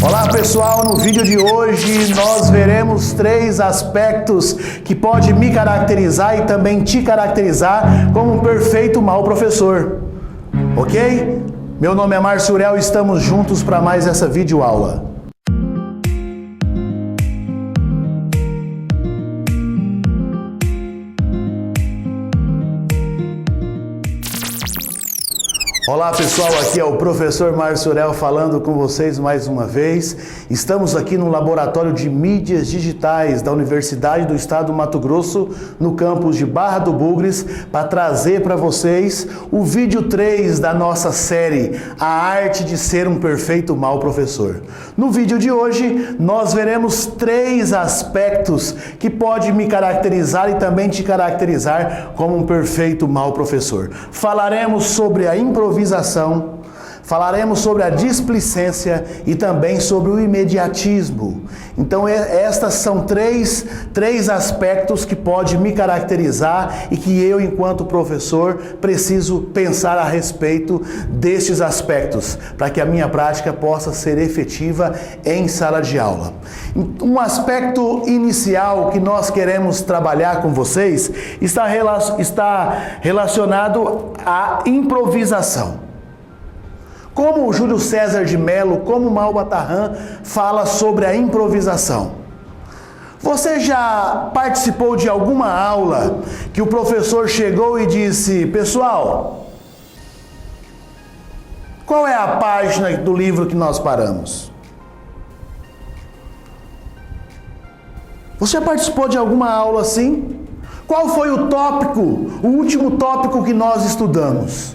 Olá pessoal, no vídeo de hoje nós veremos 3 aspectos que pode me caracterizar e também te caracterizar como um perfeito mau professor. Ok? Meu nome é Márcio Urel e estamos juntos para mais essa videoaula. Olá pessoal, aqui é o professor Márcio Urel falando com vocês mais uma vez. Estamos aqui no Laboratório de Mídias Digitais da Universidade do Estado do Mato Grosso, no campus de Barra do Bugres, para trazer para vocês o vídeo 3 da nossa série A Arte de Ser um Perfeito Mau Professor. No vídeo de hoje, nós veremos 3 aspectos que podem me caracterizar e também te caracterizar como um perfeito mau professor. Falaremos sobre a improvisação, falaremos sobre a displicência e também sobre o imediatismo. Então estas são três aspectos que podem me caracterizar e que eu, enquanto professor, preciso pensar a respeito destes aspectos, para que a minha prática possa ser efetiva em sala de aula. Um aspecto inicial que nós queremos trabalhar com vocês está relacionado à improvisação. Como o Júlio César de Mello, como o Malbatarran fala sobre a improvisação. Você já participou de alguma aula que o professor chegou e disse: pessoal, qual é a página do livro que nós paramos? Você já participou de alguma aula assim? Qual foi o tópico, o último tópico que nós estudamos?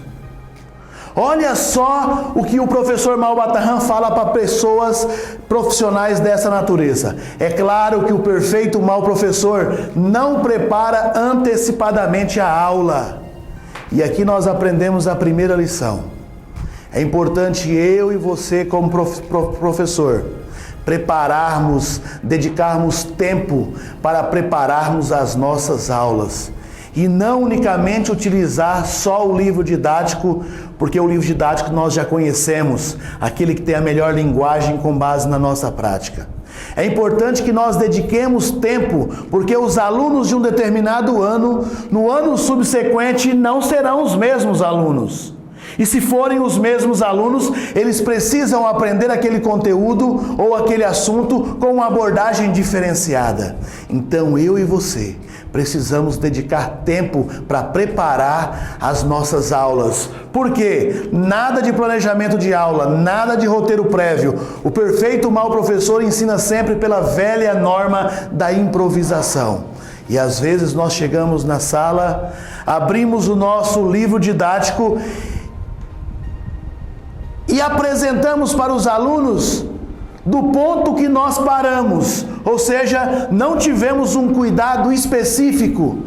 Olha só o que o professor Malbatarran fala para pessoas profissionais dessa natureza. É claro que o perfeito mau professor não prepara antecipadamente a aula. E aqui nós aprendemos a primeira lição. É importante eu e você, como professor, prepararmos, dedicarmos tempo para prepararmos as nossas aulas. E não unicamente utilizar só o livro didático, porque o livro didático nós já conhecemos, aquele que tem a melhor linguagem com base na nossa prática. É importante que nós dediquemos tempo, porque os alunos de um determinado ano, no ano subsequente, não serão os mesmos alunos. E se forem os mesmos alunos, eles precisam aprender aquele conteúdo ou aquele assunto com uma abordagem diferenciada. Então eu e você precisamos dedicar tempo para preparar as nossas aulas. Por quê? Nada de planejamento de aula, nada de roteiro prévio. O perfeito mau professor ensina sempre pela velha norma da improvisação. E às vezes nós chegamos na sala, abrimos o nosso livro didático e apresentamos para os alunos do ponto que nós paramos, ou seja, não tivemos um cuidado específico,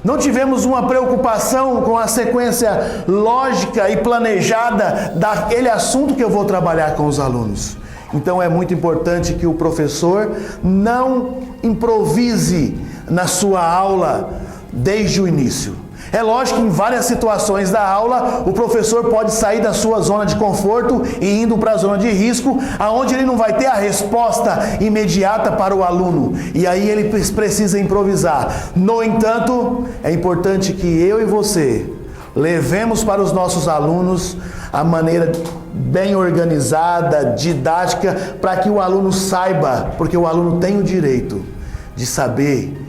não tivemos uma preocupação com a sequência lógica e planejada daquele assunto que eu vou trabalhar com os alunos. Então é muito importante que o professor não improvise na sua aula desde o início. É lógico que em várias situações da aula, o professor pode sair da sua zona de conforto e indo para a zona de risco, aonde ele não vai ter a resposta imediata para o aluno. E aí ele precisa improvisar. No entanto, é importante que eu e você levemos para os nossos alunos a maneira bem organizada, didática, para que o aluno saiba, porque o aluno tem o direito de saber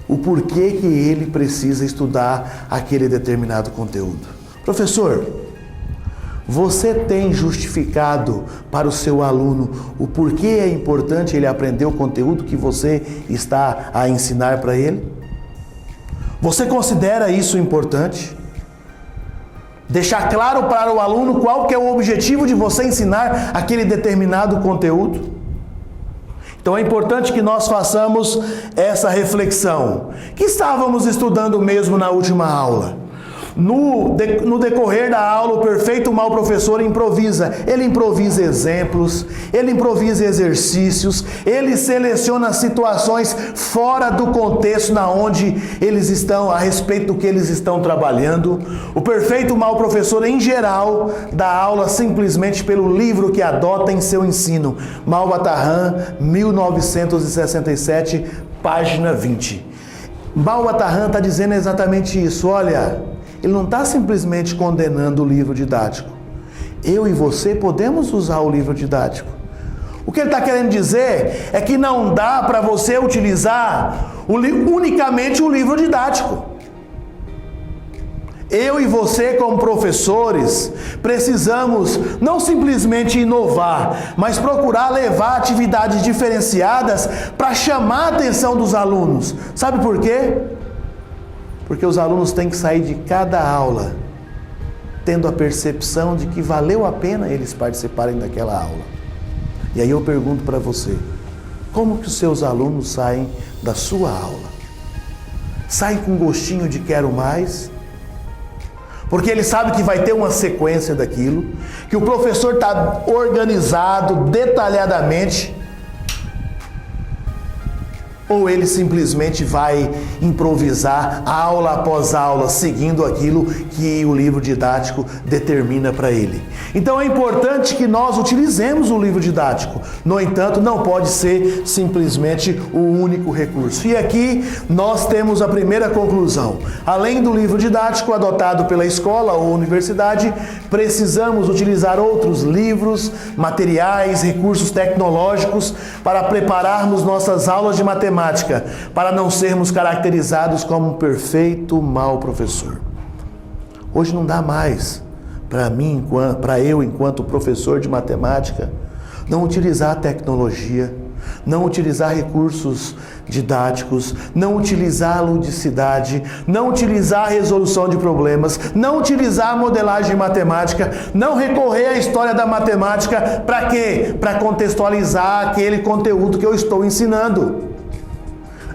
o porquê que ele precisa estudar aquele determinado conteúdo. Professor, você tem justificado para o seu aluno o porquê é importante ele aprender o conteúdo que você está a ensinar para ele? Você considera isso importante? Deixar claro para o aluno qual que é o objetivo de você ensinar aquele determinado conteúdo? Então é importante que nós façamos essa reflexão. Que estávamos estudando mesmo na última aula? No decorrer da aula, o perfeito mau professor improvisa. Ele improvisa exemplos, ele improvisa exercícios, ele seleciona situações fora do contexto na onde eles estão, a respeito do que eles estão trabalhando. O perfeito mau professor, em geral, dá aula simplesmente pelo livro que adota em seu ensino. Malbataan, 1967, página 20. Malbataan está dizendo exatamente isso. Olha, ele não está simplesmente condenando o livro didático. Eu e você podemos usar o livro didático. O que ele está querendo dizer é que não dá para você utilizar unicamente o livro didático. Eu e você, como professores, precisamos não simplesmente inovar, mas procurar levar atividades diferenciadas para chamar a atenção dos alunos. Sabe por quê? Porque os alunos têm que sair de cada aula tendo a percepção de que valeu a pena eles participarem daquela aula. E aí eu pergunto para você, como que os seus alunos saem da sua aula? Saem com gostinho de quero mais? Porque ele sabe que vai ter uma sequência daquilo, que o professor está organizado detalhadamente, ou ele simplesmente vai improvisar aula após aula, seguindo aquilo que o livro didático determina para ele. Então é importante que nós utilizemos o livro didático. No entanto, não pode ser simplesmente o único recurso. E aqui nós temos a primeira conclusão. Além do livro didático adotado pela escola ou universidade, precisamos utilizar outros livros, materiais, recursos tecnológicos para prepararmos nossas aulas de matemática, para não sermos caracterizados como um perfeito mau professor. Hoje não dá mais para mim, para eu, enquanto professor de matemática, não utilizar a tecnologia, não utilizar recursos didáticos, não utilizar a ludicidade, não utilizar a resolução de problemas, não utilizar a modelagem matemática, não recorrer à história da matemática. Para quê? Para contextualizar aquele conteúdo que eu estou ensinando.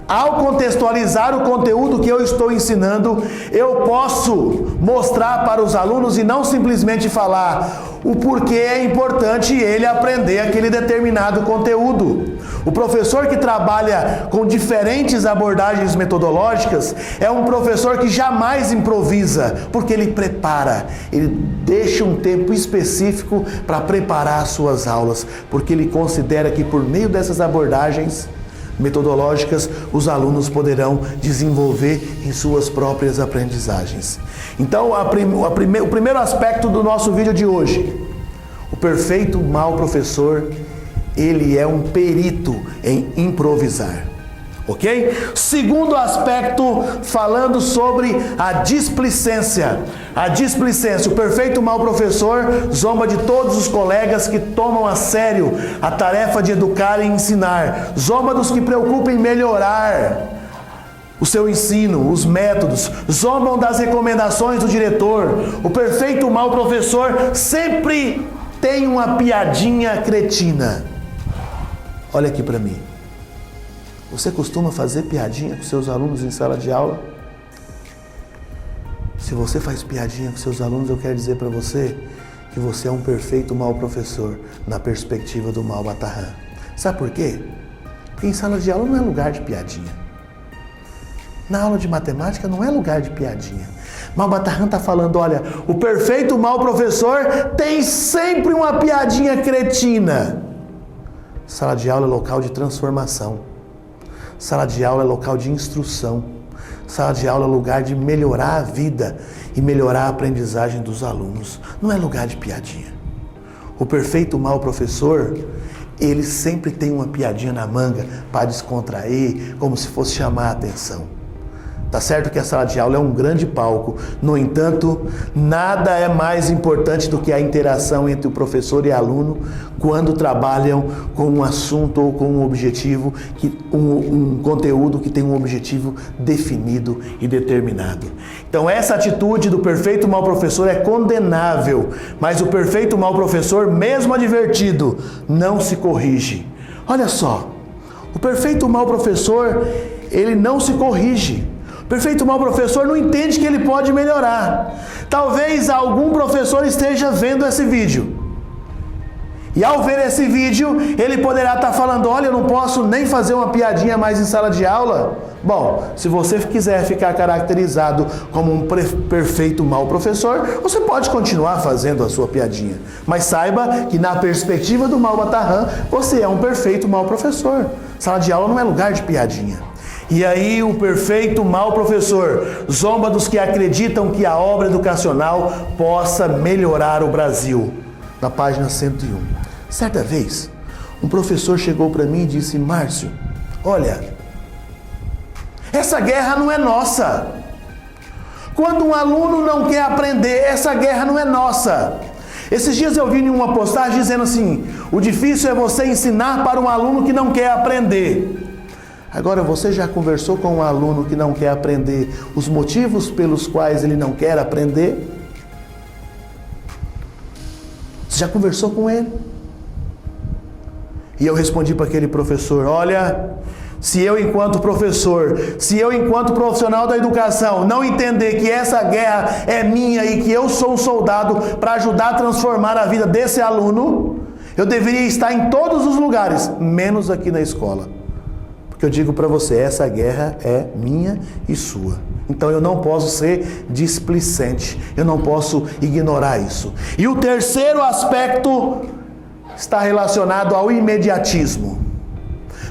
Ao contextualizar o conteúdo que eu estou ensinando, eu posso mostrar para os alunos e não simplesmente falar o porquê é importante ele aprender aquele determinado conteúdo. O professor que trabalha com diferentes abordagens metodológicas é um professor que jamais improvisa, porque ele prepara, ele deixa um tempo específico para preparar as suas aulas, porque ele considera que por meio dessas abordagens metodológicas, os alunos poderão desenvolver em suas próprias aprendizagens. Então, o primeiro aspecto do nosso vídeo de hoje, o perfeito mau professor, ele é um perito em improvisar. Ok? Segundo aspecto, falando sobre a displicência. A displicência, o perfeito mau professor zomba de todos os colegas que tomam a sério a tarefa de educar e ensinar. Zomba dos que preocupam em melhorar o seu ensino, os métodos. Zombam das recomendações do diretor. O perfeito mau professor sempre tem uma piadinha cretina. Olha aqui para mim. Você costuma fazer piadinha com seus alunos em sala de aula? Se você faz piadinha com seus alunos, eu quero dizer para você que você é um perfeito mau professor na perspectiva do Malbataan. Sabe por quê? Porque em sala de aula não é lugar de piadinha. Na aula de matemática não é lugar de piadinha. Malbataan está falando, olha, o perfeito mau professor tem sempre uma piadinha cretina. Sala de aula é local de transformação. Sala de aula é local de instrução. Sala de aula é lugar de melhorar a vida e melhorar a aprendizagem dos alunos. Não é lugar de piadinha. O perfeito mau professor, ele sempre tem uma piadinha na manga para descontrair, como se fosse chamar a atenção. Tá certo que a sala de aula é um grande palco. No entanto, nada é mais importante do que a interação entre o professor e aluno quando trabalham com um assunto ou com um objetivo, um conteúdo que tem um objetivo definido e determinado. Então essa atitude do perfeito mau professor é condenável, mas o perfeito mau professor, mesmo advertido, não se corrige. Olha só, o perfeito mau professor, ele não se corrige. O perfeito mau professor não entende que ele pode melhorar. Talvez algum professor esteja vendo esse vídeo. E ao ver esse vídeo, ele poderá estar falando: olha, eu não posso nem fazer uma piadinha mais em sala de aula. Bom, se você quiser ficar caracterizado como um perfeito mau professor, você pode continuar fazendo a sua piadinha. Mas saiba que na perspectiva do Mau Batarran, você é um perfeito mau professor. Sala de aula não é lugar de piadinha. E aí o perfeito mau professor zomba dos que acreditam que a obra educacional possa melhorar o Brasil. Na página 101. Certa vez, um professor chegou para mim e disse: Márcio, olha, essa guerra não é nossa. Quando um aluno não quer aprender, essa guerra não é nossa. Esses dias eu vi em uma postagem dizendo assim: o difícil é você ensinar para um aluno que não quer aprender. Agora, você já conversou com um aluno que não quer aprender os motivos pelos quais ele não quer aprender? Você já conversou com ele? E eu respondi para aquele professor: olha, se eu enquanto professor, se eu enquanto profissional da educação não entender que essa guerra é minha e que eu sou um soldado para ajudar a transformar a vida desse aluno, eu deveria estar em todos os lugares, menos aqui na escola. Porque eu digo para você, essa guerra é minha e sua. Então eu não posso ser displicente, eu não posso ignorar isso. E o terceiro aspecto está relacionado ao imediatismo.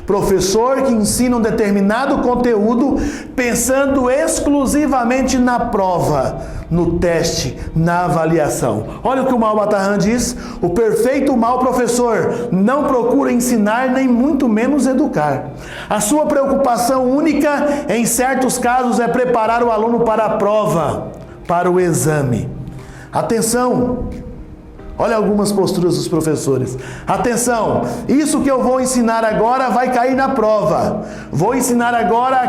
Professor que ensina um determinado conteúdo pensando exclusivamente na prova, no teste, na avaliação. Olha o que o Mau Batarran diz: o perfeito mau professor não procura ensinar nem muito menos educar. A sua preocupação única, em certos casos, é preparar o aluno para a prova, para o exame. Atenção! Olha algumas posturas dos professores. Atenção, isso que eu vou ensinar agora vai cair na prova. Vou ensinar agora a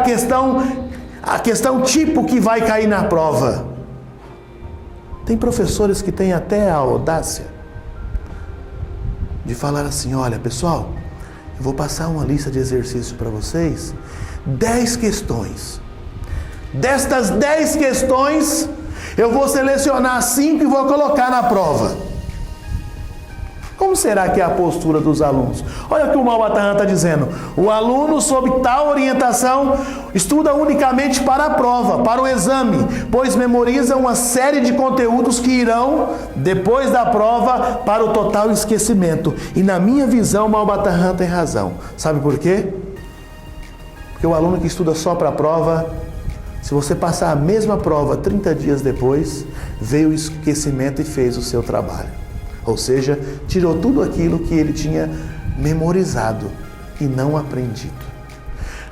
questão tipo que vai cair na prova. Tem professores que têm até a audácia de falar assim: olha pessoal, eu vou passar uma lista de exercícios para vocês, 10 questões. Destas 10 questões, eu vou selecionar 5 e vou colocar na prova. Como será que é a postura dos alunos? Olha o que o Mau Batarran está dizendo: o aluno, sob tal orientação, estuda unicamente para a prova, para o exame, pois memoriza uma série de conteúdos que irão, depois da prova, para o total esquecimento. E na minha visão, o Mau Batarran tem razão. Sabe por quê? Porque o aluno que estuda só para a prova, se você passar a mesma prova 30 dias depois, veio o esquecimento e fez o seu trabalho. Ou seja, tirou tudo aquilo que ele tinha memorizado e não aprendido.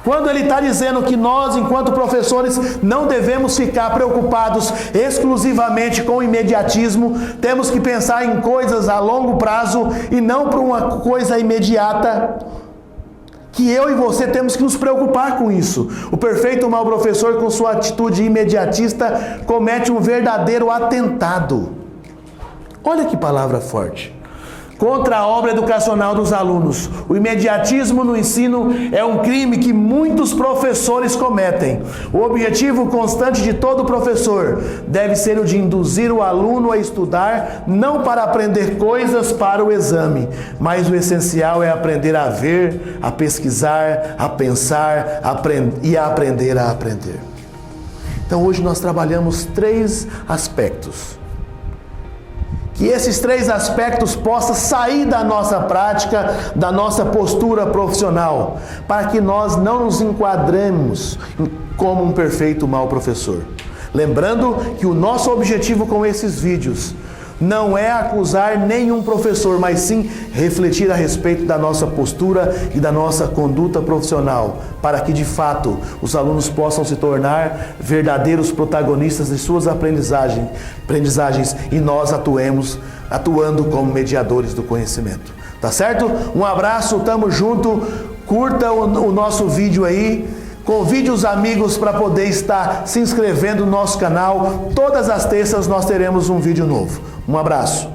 Quando ele está dizendo que nós, enquanto professores, não devemos ficar preocupados exclusivamente com o imediatismo, temos que pensar em coisas a longo prazo e não para uma coisa imediata, que eu e você temos que nos preocupar com isso. O perfeito mau professor, com sua atitude imediatista, comete um verdadeiro atentado. Olha que palavra forte. Contra a obra educacional dos alunos. O imediatismo no ensino é um crime que muitos professores cometem. O objetivo constante de todo professor deve ser o de induzir o aluno a estudar, não para aprender coisas para o exame, mas o essencial é aprender a ver, a pesquisar, a pensar e a aprender a aprender. Então hoje nós trabalhamos 3 aspectos. Que esses 3 aspectos possam sair da nossa prática, da nossa postura profissional, para que nós não nos enquadremos como um perfeito mau professor. Lembrando que o nosso objetivo com esses vídeos não é acusar nenhum professor, mas sim refletir a respeito da nossa postura e da nossa conduta profissional, para que de fato os alunos possam se tornar verdadeiros protagonistas de suas aprendizagens e nós atuando como mediadores do conhecimento. Tá certo? Um abraço, tamo junto, curta o nosso vídeo aí. Convide os amigos para poder estar se inscrevendo no nosso canal. Todas as terças nós teremos um vídeo novo. Um abraço.